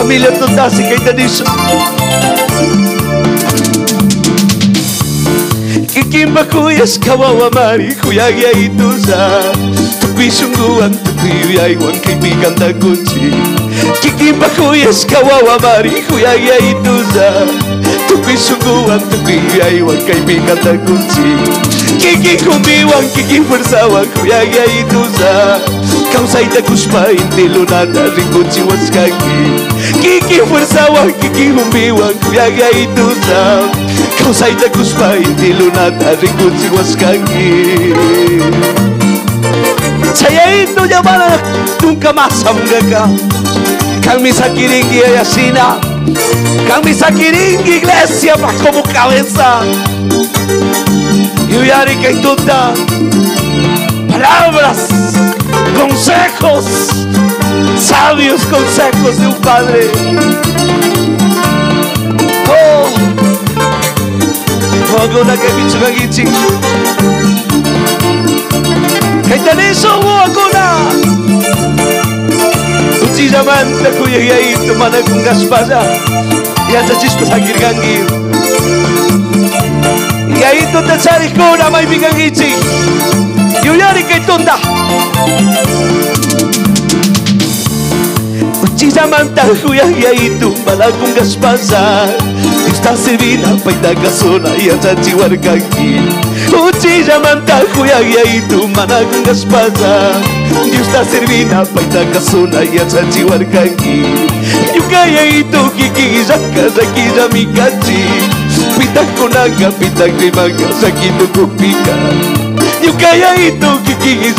Familia Totasi kay Daniso Kikimba kuyas kawawa mari Kuyagi ay itusa Tukwi sungguhan tukwi uyaywan kaibigan na kunci Kikimba kuyas kawawa mari Kuyagi ay itusa Tukwi sungguhan tukwi uyaywan kaibigan na kunci Kiki kumbiwan kiki bersawan Kuyagi ay itusa Kausay na kuspa hindi lunada Ringunci was kaki Kiki bersawan kiki kumbiwan Kuyagi ay itusa Kausay na kuspa hindi lunada Ringunci was kaki Saya itu llamada nunca más amgaga Kang misakiringi ayasina Kang misakiringi iglesia pa como cabeza Yuyari que tuta palabras, consejos, sabios consejos de un padre. Oh, Wagona que bicho gagichi. Kaitaniso Wagona. Uchi llamante kuya ahí tomando con gaspasa. Ya se chispas aquí gangi. Y ahí tú te sales con una mai bigagichi. Yuyari que tonda. Uchiza manta huya y ahí tú mala con gaspasa. Está servina paita casona y hasta chihuarcanqui. Uchiza manta huya y ahí tú mala con gaspasa. Está servina paita casona y hasta chihuarcanqui. Yukaya y tú kiki saca saquilla mi cachi. Pita konaga, pita grimanga, sakito kupika. Yukaya ito kiki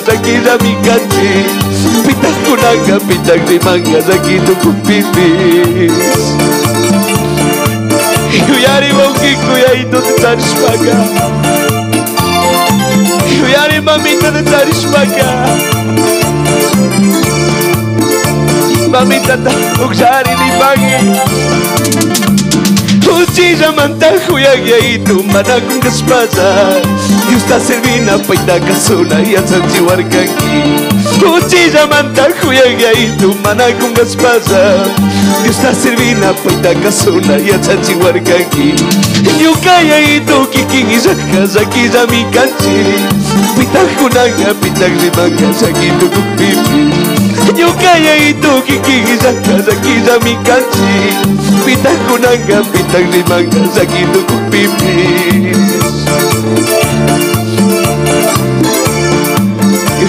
sakira mikachi. Pita konaga, pita grimanga, sakito kupipis. Yuyari waukiku ya ito te tarispaga. Yuyari mamita te tarispaga. Mamita ta uksari ni pagi. Uchiza manta huyagi ahí tu mana con gaspasa Y está servina paita casona y hasta chihuarcanqui Uchiza manta huyagi ahí tu mana con gaspasa Y está servina paita casona y hasta chihuarcanqui Yukaya ahí tu kiki y sacas aquí ya mi canchi Pita kunanga, pita grimanga, saki tu kupipi Yukaya ahí tu kiki y sacas aquí ya mi canchi Pita kunanga, pita grimanga, saki tu kupipi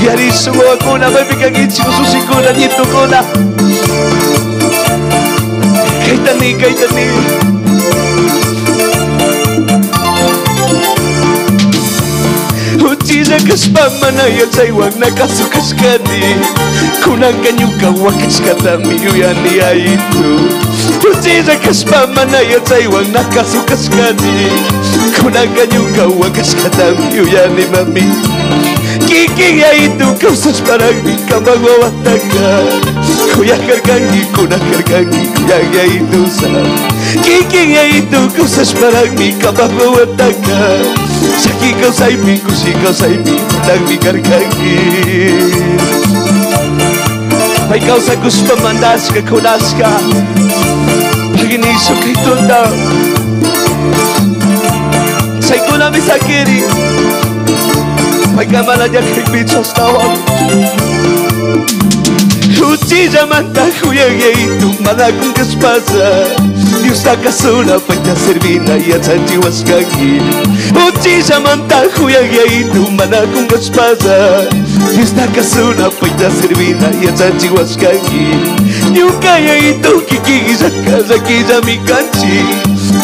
Yari suwa kona, may bikagichi ko susikona, nito kona Kaitani, kaitani Uchiza kaspamana ya taiwang nakasukaskani Kunang kanyuka wakaskatami uyani aitu Uchiza kaspamana ya taiwang nakasukaskani Kunang kanyuka wakaskatami uyani mami Kiki ya itu kausas parangmi kamagwawataka Kuya kargangi kuna kargangi kuya ya itu sa Kiki ya itu kausas parangmi kamagwawataka Saki kau saibi, kusi kau saibi, tang mi karkangi. Pai kau sakus pemandas ke konaska, pagi ni sukai tunda. Sai kuna mi sakiri, pai kamala dia kek bichos tawang. Uchiza manta huya itu mana kung gaspasa. Yusta kasuna paita servina y atanti waskangi Uchiza manta huya itu mana kung gaspasa Yusta kasuna paita servina y atanti waskangi Yukaya itu kiki saki mi kanchi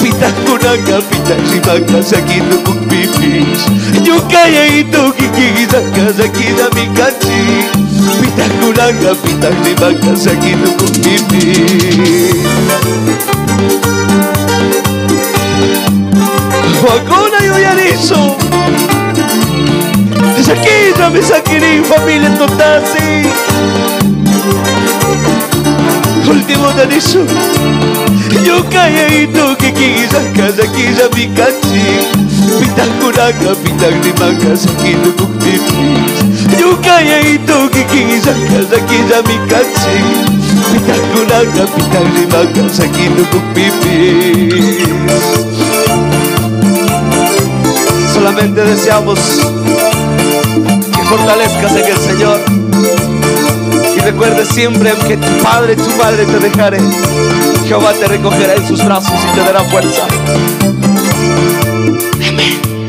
Pita kunanga pita shimanga sakito kung pipis Yukaya itu kiki saki mi kanchi Pita kunanga pita shimanga sakito kung pipis Wagona yuyariso Sakira me sakiri familia Totasi Último daniso Yukaya ito kiki sakira mi kanchi Pita kunanga pita grimanga sakito kung pipis Yukaya ito kiki sakira mi kanchi Pita kunanga Naga, Pitagrimaga, Saquito Cupipis. Solamente deseamos que fortalezcas en el Señor y recuerdes siempre que tu padre y tu madre te dejaré, Jehová te recogerá en sus brazos y te dará fuerza. Amén.